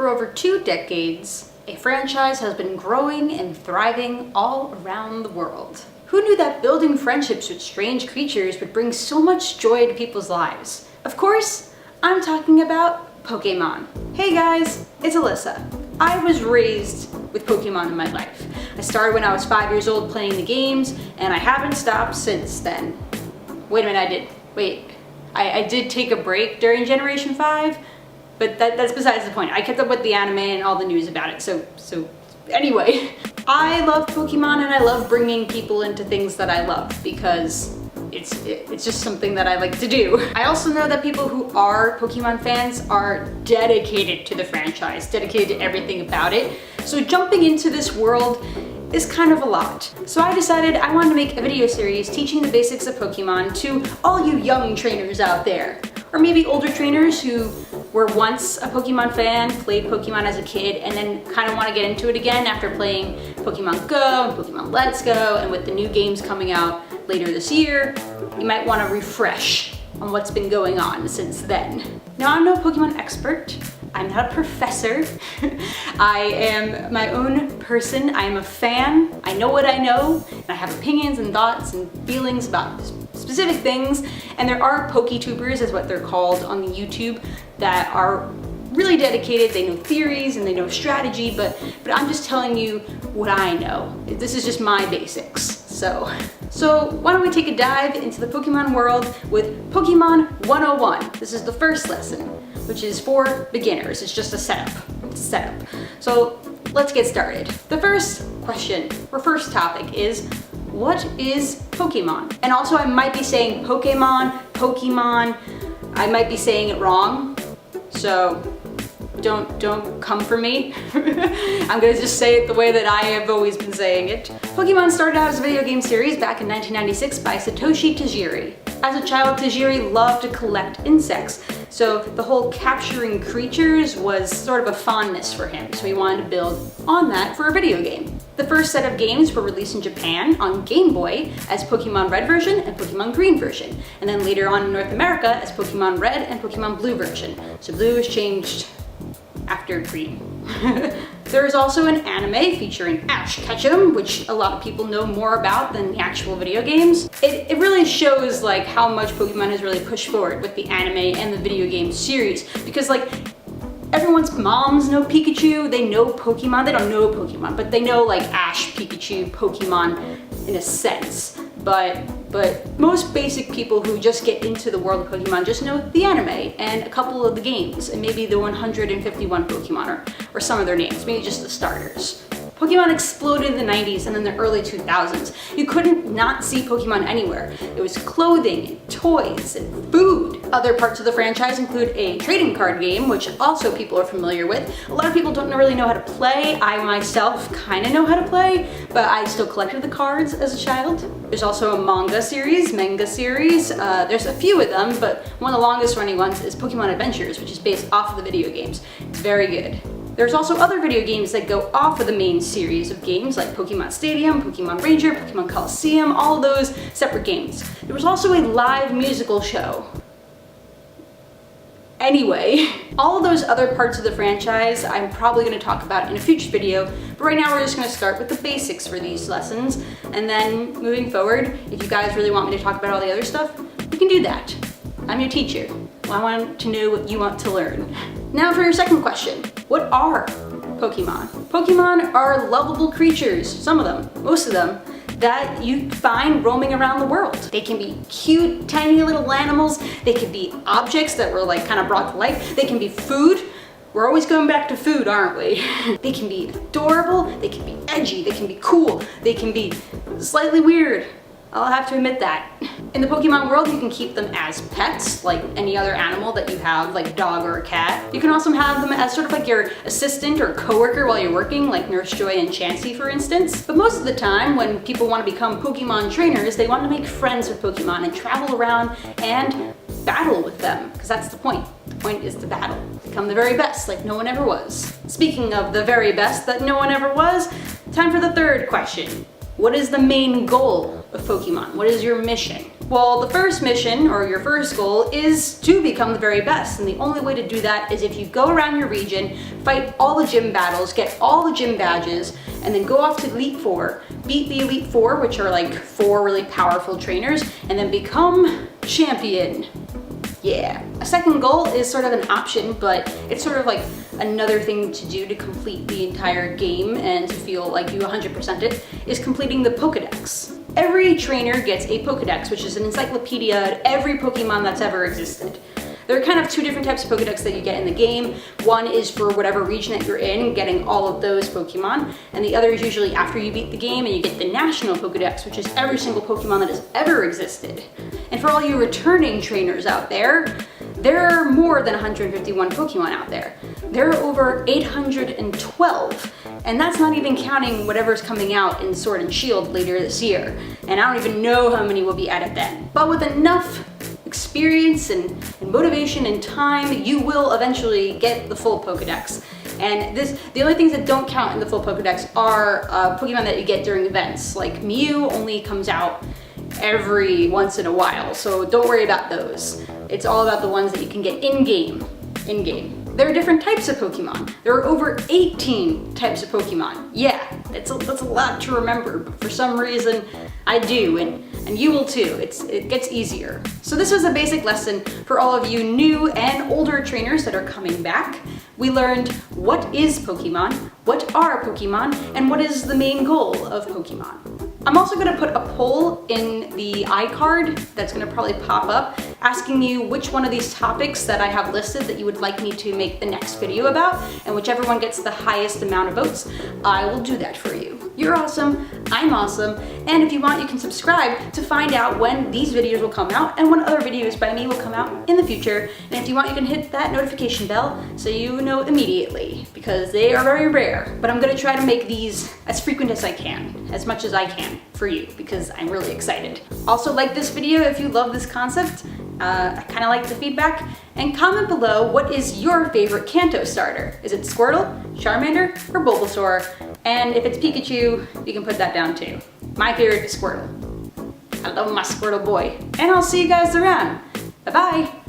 For over 2 decades, a franchise has been growing and thriving all around the world. Who knew that building friendships with strange creatures would bring so much joy to people's lives? Of course, I'm talking about Pokémon. Hey guys, it's Alyssa. I was raised with Pokémon in my life. I started when I was 5 years old playing the games, and I haven't stopped since then. Wait a minute, I did take a break during Generation 5, but that's besides the point. I kept up with the anime and all the news about it, so anyway. I love Pokemon and I love bringing people into things that I love because it's just something that I like to do. I also know that people who are Pokemon fans are dedicated to the franchise, dedicated to everything about it. So jumping into this world is kind of a lot. So I decided I wanted to make a video series teaching the basics of Pokemon to all you young trainers out there. Or maybe older trainers who were once a Pokemon fan, played Pokemon as a kid, and then kind of want to get into it again after playing Pokemon Go and Pokemon Let's Go, and with the new games coming out later this year, you might want to refresh on what's been going on since then. Now, I'm no Pokemon expert. I'm not a professor. I am my own person. I am a fan. I know what I know, and I have opinions and thoughts and feelings about specific things. And there are PokeTubers, is what they're called on the YouTube, that are really dedicated. They know theories and they know strategy, but I'm just telling you what I know. This is just my basics. So why don't we take a dive into the Pokemon world with Pokemon 101. This is the first lesson, which is for beginners. It's just a setup. It's a setup. So let's get started. The first question, or first topic, is what is Pokemon? And also I might be saying Pokemon, Pokemon. I might be saying it wrong, so don't come for me. I'm gonna just say it the way that I have always been saying it. Pokemon started out as a video game series back in 1996 by Satoshi Tajiri. As a child, Tajiri loved to collect insects, so the whole capturing creatures was sort of a fondness for him, so he wanted to build on that for a video game. The first set of games were released in Japan on Game Boy as Pokemon Red version and Pokemon Green version, and then later on in North America as Pokemon Red and Pokemon Blue version. So blue was changed after green. There is also an anime featuring Ash Ketchum, which a lot of people know more about than the actual video games. It really shows like how much Pokemon has really pushed forward with the anime and the video game series, because like everyone's moms know Pikachu, they know Pokemon, they don't know Pokemon, but they know like Ash, Pikachu, Pokemon in a sense. But most basic people who just get into the world of Pokemon just know the anime and a couple of the games and maybe the 151 Pokemon or some of their names, maybe just the starters. Pokemon exploded in the 90s and in the early 2000s. You couldn't not see Pokemon anywhere. It was clothing, and toys, and food. Other parts of the franchise include a trading card game, which also people are familiar with. A lot of people don't really know how to play. I myself kind of know how to play, but I still collected the cards as a child. There's also a manga series. There's a few of them, but one of the longest running ones is Pokemon Adventures, which is based off of the video games. It's very good. There's also other video games that go off of the main series of games like Pokemon Stadium, Pokemon Ranger, Pokemon Coliseum, all of those separate games. There was also a live musical show. Anyway, all of those other parts of the franchise I'm probably going to talk about in a future video, but right now we're just going to start with the basics for these lessons, and then moving forward, if you guys really want me to talk about all the other stuff, we can do that. I'm your teacher. Well, I want to know what you want to learn. Now for your second question. What are Pokemon? Pokemon are lovable creatures, some of them, most of them, that you find roaming around the world. They can be cute, tiny little animals. They can be objects that were like kind of brought to life. They can be food. We're always going back to food, aren't we? They can be adorable. They can be edgy. They can be cool. They can be slightly weird. I'll have to admit that. In the Pokemon world, you can keep them as pets, like any other animal that you have, like a dog or a cat. You can also have them as sort of like your assistant or coworker while you're working, like Nurse Joy and Chansey, for instance. But most of the time, when people want to become Pokemon trainers, they want to make friends with Pokemon and travel around and battle with them, because that's the point. The point is to battle. Become the very best, like no one ever was. Speaking of the very best that no one ever was, time for the third question. What is the main goal of Pokemon? What is your mission? Well, the first mission, or your first goal, is to become the very best. And the only way to do that is if you go around your region, fight all the gym battles, get all the gym badges, and then go off to Elite Four, beat the Elite Four, which are like 4 really powerful trainers, and then become champion. Yeah. A second goal is sort of an option, but it's sort of like another thing to do to complete the entire game and to feel like you 100% it, is completing the Pokedex. Every trainer gets a Pokedex, which is an encyclopedia of every Pokemon that's ever existed. There are kind of 2 different types of Pokedex that you get in the game. One is for whatever region that you're in, getting all of those Pokemon, and the other is usually after you beat the game and you get the National Pokedex, which is every single Pokemon that has ever existed. And for all you returning trainers out there are more than 151 Pokemon out there. There are over 812, and that's not even counting whatever's coming out in Sword and Shield later this year. And I don't even know how many will be added then. But with enough experience and motivation and time, you will eventually get the full Pokedex. And the only things that don't count in the full Pokedex are Pokemon that you get during events. Like Mew only comes out every once in a while, so don't worry about those. It's all about the ones that you can get in-game. There are different types of Pokemon. There are over 18 types of Pokemon. Yeah, that's a lot to remember, but for some reason I do, and you will too. It gets easier. So this was a basic lesson for all of you new and older trainers that are coming back. We learned what is Pokemon, what are Pokemon, and what is the main goal of Pokemon. I'm also going to put a poll in the iCard that's going to probably pop up asking you which one of these topics that I have listed that you would like me to make the next video about, and whichever one gets the highest amount of votes, I will do that for you. You're awesome, I'm awesome, and if you want, you can subscribe to find out when these videos will come out and when other videos by me will come out in the future. And if you want, you can hit that notification bell so you know immediately, because they are very rare. But I'm going to try to make these as frequent as I can, as much as I can for you, because I'm really excited. Also, like this video if you love this concept. I kind of like the feedback. And comment below, what is your favorite Kanto starter? Is it Squirtle, Charmander, or Bulbasaur? And if it's Pikachu, you can put that down too. My favorite is Squirtle. I love my Squirtle boy. And I'll see you guys around. Bye-bye.